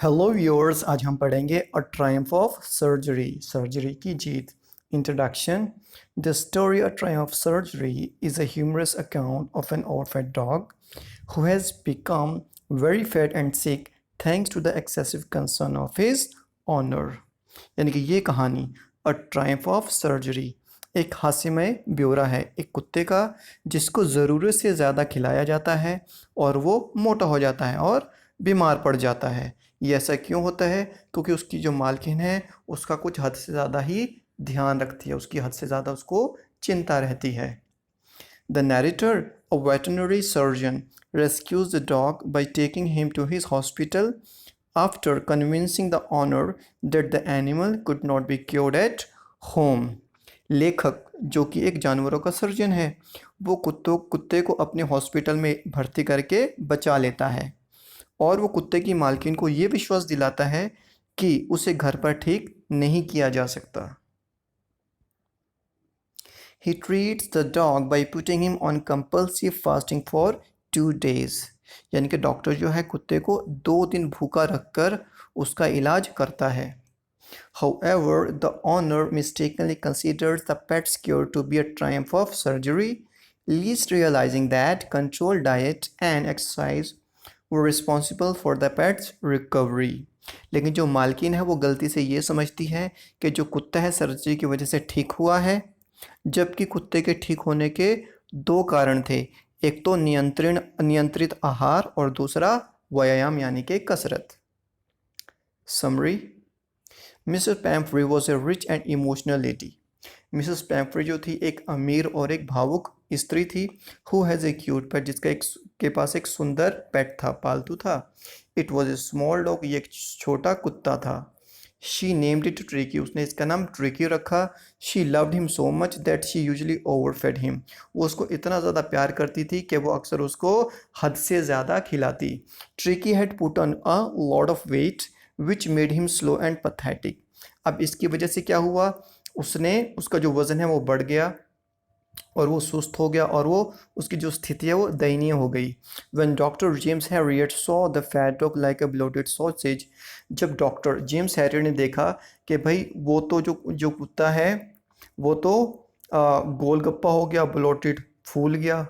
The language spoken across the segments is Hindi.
हेलो व्यूअर्स, आज हम पढ़ेंगे a triumph of surgery, surgery की जीत। Introduction. The story a triumph of surgery is a humorous account of an orphaned dog who has become very fat and sick thanks to the excessive concern of his owner। यानी कि ये कहानी अ ट्रायम्फ ऑफ सर्जरी एक हास्यमय ब्यौरा है एक कुत्ते का जिसको ज़रूरत से ज़्यादा खिलाया जाता है और वो मोटा हो जाता है और बीमार पड़ जाता है। ये ऐसा क्यों होता है? क्योंकि उसकी जो मालकिन है उसका कुछ हद से ज़्यादा ही ध्यान रखती है, उसकी हद से ज़्यादा उसको चिंता रहती है। The narrator, a veterinary surgeon, rescues the dog by taking him to his hospital after convincing the owner that the animal could not be cured at home। लेखक जो कि एक जानवरों का सर्जन है, वो कुत्ते को अपने हॉस्पिटल में भर्ती करके बचा लेता है और वो कुत्ते की मालकिन को ये विश्वास दिलाता है कि उसे घर पर ठीक नहीं किया जा सकता। He treats the dog by putting him on compulsive fasting for 2 days। यानी कि डॉक्टर जो है कुत्ते को 2 दिन भूखा रखकर उसका इलाज करता है। However, the owner mistakenly considers the pet's cure to be a triumph of surgery, least realizing that controlled diet and exercise were responsible for the pet's recovery। लेकिन जो मालकिन है वो गलती से ये समझती है कि जो कुत्ता है सर्जरी की वजह से ठीक हुआ है, जबकि कुत्ते के ठीक होने के 2 कारण थे। एक तो नियंत्रित आहार और दूसरा व्यायाम यानी कि कसरत। Summary. Mrs Pomfrey was a rich and emotional lady. Mrs Pomfrey जो थी एक अमीर और एक भावुक स्त्री थी। हु हैज़ ए क्यूट पेट, जिसका एक के पास एक सुंदर पेट था, पालतू था। It was a small dog, ये एक छोटा कुत्ता था। शी नेम्ड इट ट्रिकी, उसने इसका नाम ट्रिकी रखा। She loved him so much that she usually overfed him, वो उसको इतना ज़्यादा प्यार करती थी कि वो अक्सर उसको हद से ज़्यादा खिलाती। Tricki had put on a lot of weight which made him slow and pathetic. अब इसकी वजह से क्या हुआ, उसका जो वज़न है वो बढ़ गया और वो सुस्त हो गया और वो उसकी जो स्थिति है वो दयनीय हो गई। When doctor James Harriet saw the fat dog like a bloated sausage, जब डॉक्टर जेम्स हैरियट ने देखा कि भाई वो तो जो जो कुत्ता है वो तो गोलगप्पा हो गया, ब्लोटेड, फूल गया।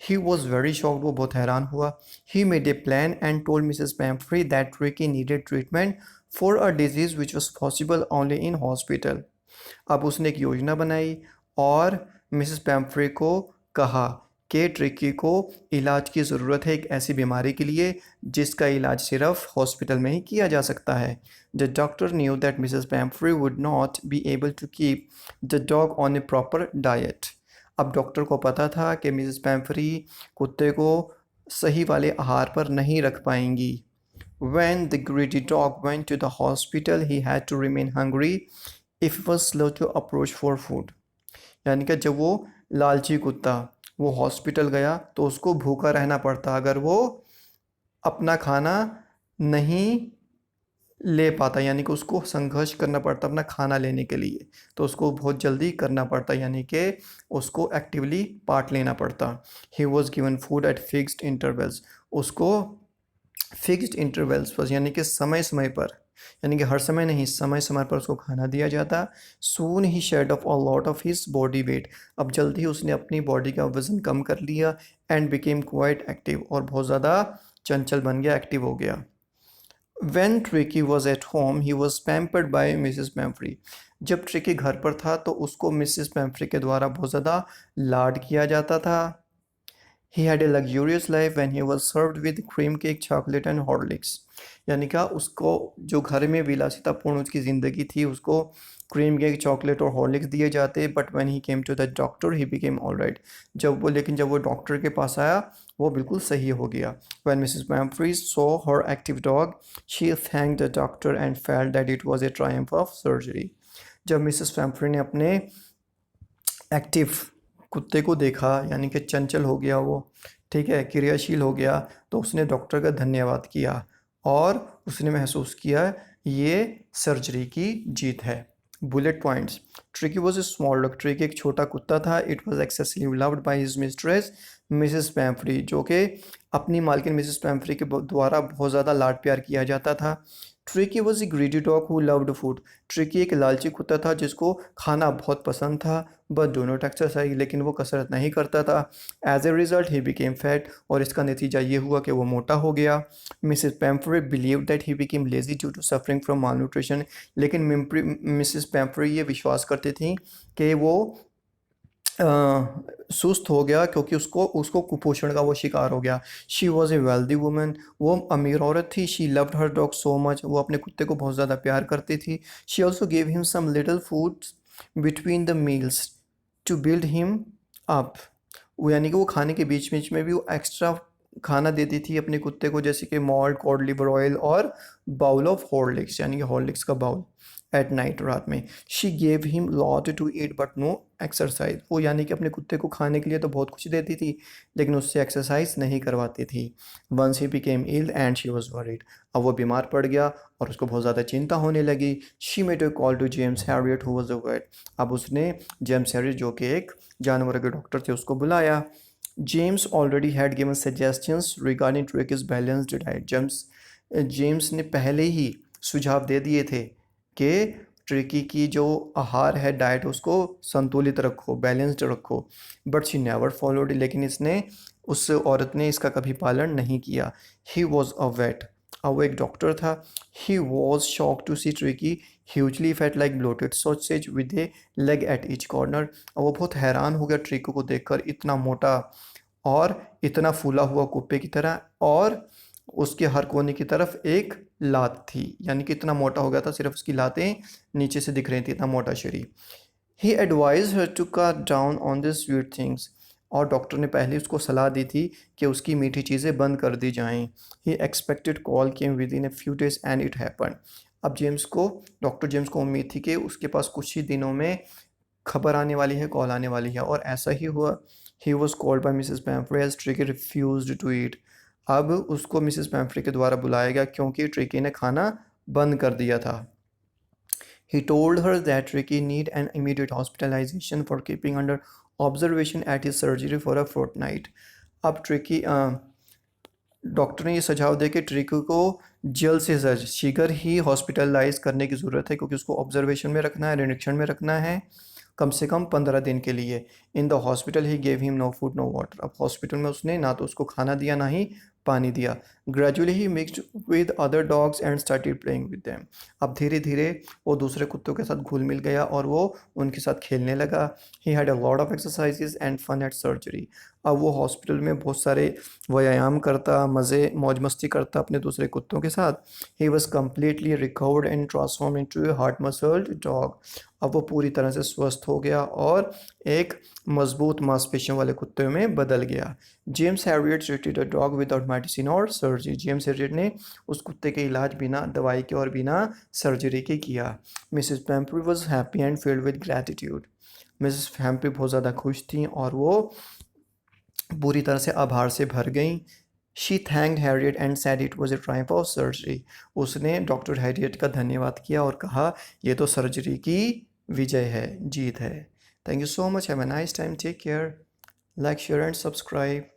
He was very shocked, वो बहुत हैरान हुआ। He made a plan and told Mrs. Pamphry that Ricky needed treatment for a disease which was possible only in hospital। अब उसने एक योजना बनाई और मिसेस पैम्फ्रे को कहा कि ट्रिकी को इलाज की ज़रूरत है एक ऐसी बीमारी के लिए जिसका इलाज सिर्फ हॉस्पिटल में ही किया जा सकता है। The doctor knew that Mrs Pumphrey would not be able to keep the dog on a proper diet. अब डॉक्टर को पता था कि मिसेस पैम्फ्री कुत्ते को सही वाले आहार पर नहीं रख पाएंगी। When the greedy dog went to the hospital, he had to remain hungry if he was slow to approach for food। यानी कि जब वो लालची कुत्ता वो हॉस्पिटल गया तो उसको भूखा रहना पड़ता अगर वो अपना खाना नहीं ले पाता, यानी कि उसको संघर्ष करना पड़ता अपना खाना लेने के लिए, तो उसको बहुत जल्दी करना पड़ता, यानी कि उसको एक्टिवली पार्ट लेना पड़ता। He was given food at fixed intervals, उसको फिक्स्ड इंटरवल्स पर यानी कि समय समय पर, यानी कि हर समय नहीं, समय समय पर उसको खाना दिया जाता। सून ही shed off a lot of his body weight, अब जल्दी ही उसने अपनी बॉडी का वज़न कम कर लिया। एंड बिकेम क्वाइट एक्टिव, और बहुत ज़्यादा चंचल बन गया, एक्टिव हो गया। When Tricky was at home, he was pampered by Mrs. Pamphry। जब ट्रिकी घर पर था तो उसको मिसेस पैम्फ्री के द्वारा बहुत ज़्यादा लाड किया जाता था। He had a luxurious life when he was served with cream cake, chocolate and Horlicks। यानी कि उसको जो घर में विलासितापूर्ण उसकी ज़िंदगी थी, उसको क्रीम केक, चॉकलेट और हॉर्लिक्स दिए जाते। But when he came to the doctor he became alright, जब वो डॉक्टर के पास आया वो बिल्कुल सही हो गया। When Mrs Pomfrey saw her active dog she thanked the doctor and felt that it was a Triumph of surgery. जब मिसेस पैम्फ्री ने अपने एक्टिव कुत्ते को देखा, यानी कि चंचल हो गया वो, ठीक है, क्रियाशील हो गया, तो उसने डॉक्टर का धन्यवाद किया और उसने महसूस किया ये सर्जरी की जीत है। Bullet points. Tricky was a small dog, tricky एक छोटा कुत्ता था। It was excessively loved by his mistress Mrs Pomfrey, जो कि अपनी मालकिन मिसेस पैम्फ्री के द्वारा बहुत ज़्यादा लाड प्यार किया जाता था। Tricky was a greedy dog who loved food. Tricky एक लालची कुत्ता था जिसको खाना बहुत पसंद था, बट डू नॉट एक्सरसाइज, लेकिन वो कसरत नहीं करता था। As a result he became fat, और इसका नतीजा ये हुआ कि वो मोटा हो गया। Mrs Pumphrey believe that he became lazy due to suffering from malnutrition, लेकिन मिसेस पैम्फ्री ये विश्वास करती थी कि वो सुस्त हो गया क्योंकि उसको उसको कुपोषण का वो शिकार हो गया। She was a wealthy woman, वो अमीर औरत थी। She loved her dog so much, वो अपने कुत्ते को बहुत ज़्यादा प्यार करती थी। She also gave him some little foods between the meals to build him up. वो यानी कि वो खाने के बीच बीच में भी वो एक्स्ट्रा खाना देती थी अपने कुत्ते को, जैसे कि मॉल्ट, कॉड लिवर ऑयल और बाउल ऑफ हॉर्लिक्स, यानी कि हॉर्लिक्स का बाउल एट नाइट, रात में। She gave him lot to eat but no exercise, वो यानी कि अपने कुत्ते को खाने के लिए तो बहुत कुछ देती थी लेकिन उससे एक्सरसाइज नहीं करवाती थी। Once he became ill and she was worried, अब वो बीमार पड़ गया और उसको बहुत ज़्यादा चिंता होने लगी। She made a call to James Herriot who was a vet, अब उसने जेम्स हैरियट जो कि एक जानवरों के डॉक्टर थे उसको बुलाया। James already had given suggestions regarding ट्रिकीज balanced diet. James ने पहले ही सुझाव दे दिए थे कि ट्रिकी की जो आहार है, डाइट, उसको संतुलित रखो, बैलेंस्ड रखो। बट शी नेवर फॉलोड, लेकिन इसने उस औरत ने इसका कभी पालन नहीं किया। ही वॉज अ वेट, अब वो एक डॉक्टर था। He was shock to see Tricki hugely fat like bloated sausage with a leg at each corner. और वो बहुत हैरान हो गया ट्रिको को देखकर, इतना मोटा और इतना फूला हुआ कुप्पे की तरह, और उसके हर कोने की तरफ एक लात थी, यानी कि इतना मोटा हो गया था, सिर्फ उसकी लातें नीचे से दिख रही थी, इतना मोटा शरीर। He advise her to cut down on this sweet things, और डॉक्टर ने पहले उसको सलाह दी थी कि उसकी मीठी चीज़ें बंद कर दी जाएं। He expected call came within a few days and it happen. अब डॉक्टर जेम्स को उम्मीद थी कि उसके पास कुछ ही दिनों में खबर आने वाली है, कॉल आने वाली है, और ऐसा ही हुआ। He was called by Mrs Pumphrey as Tricki refused to eat. अब उसको मिसेस पैम्फ्रे के द्वारा बुलाया गया क्योंकि ट्रिकी ने खाना बंद कर दिया था। He told her that Ricky need an immediate hospitalization for keeping under observation at his surgery for a fortnight. अब ट्रिकी डॉक्टर ने ये सुझाव दे कि ट्रिकी को जल्द से जल्द शीघ्र ही हॉस्पिटलाइज करने की ज़रूरत है क्योंकि उसको ऑब्जर्वेशन में रखना है, निरीक्षण में रखना है, कम से कम 15 दिन के लिए। In the hospital he gave him no food no water, अब हॉस्पिटल में उसने ना तो उसको खाना दिया ना ही पानी दिया। Gradually he mixed with other dogs and started playing with them, अब धीरे धीरे वो दूसरे कुत्तों के साथ घुल मिल गया और वो उनके साथ खेलने लगा। He had a lot of exercises and fun at surgery, अब वो हॉस्पिटल में बहुत सारे व्यायाम करता, मज़े मौज मस्ती करता अपने दूसरे कुत्तों के साथ। He was completely recovered and transform into A heart muscled dog, अब वो पूरी तरह से स्वस्थ हो गया और एक मजबूत मांसपेशियों वाले कुत्ते में बदल गया। James Harriet treated a dog without medicine और सर्जरी, जेम्स हैरियट ने उस कुत्ते के इलाज बिना दवाई के और बिना सर्जरी के किया। Mrs Pomfrey was happy and field with gratitude, Mrs Pomfrey बहुत ज़्यादा खुश थी और वो पूरी तरह से आभार से भर गई। She thanked Harriet and said it was a Triumph of surgery, उसने डॉक्टर हैरियट का धन्यवाद किया और कहा ये तो सर्जरी की विजय है, जीत है। Thank you so much, have a nice time, take care, like share and subscribe.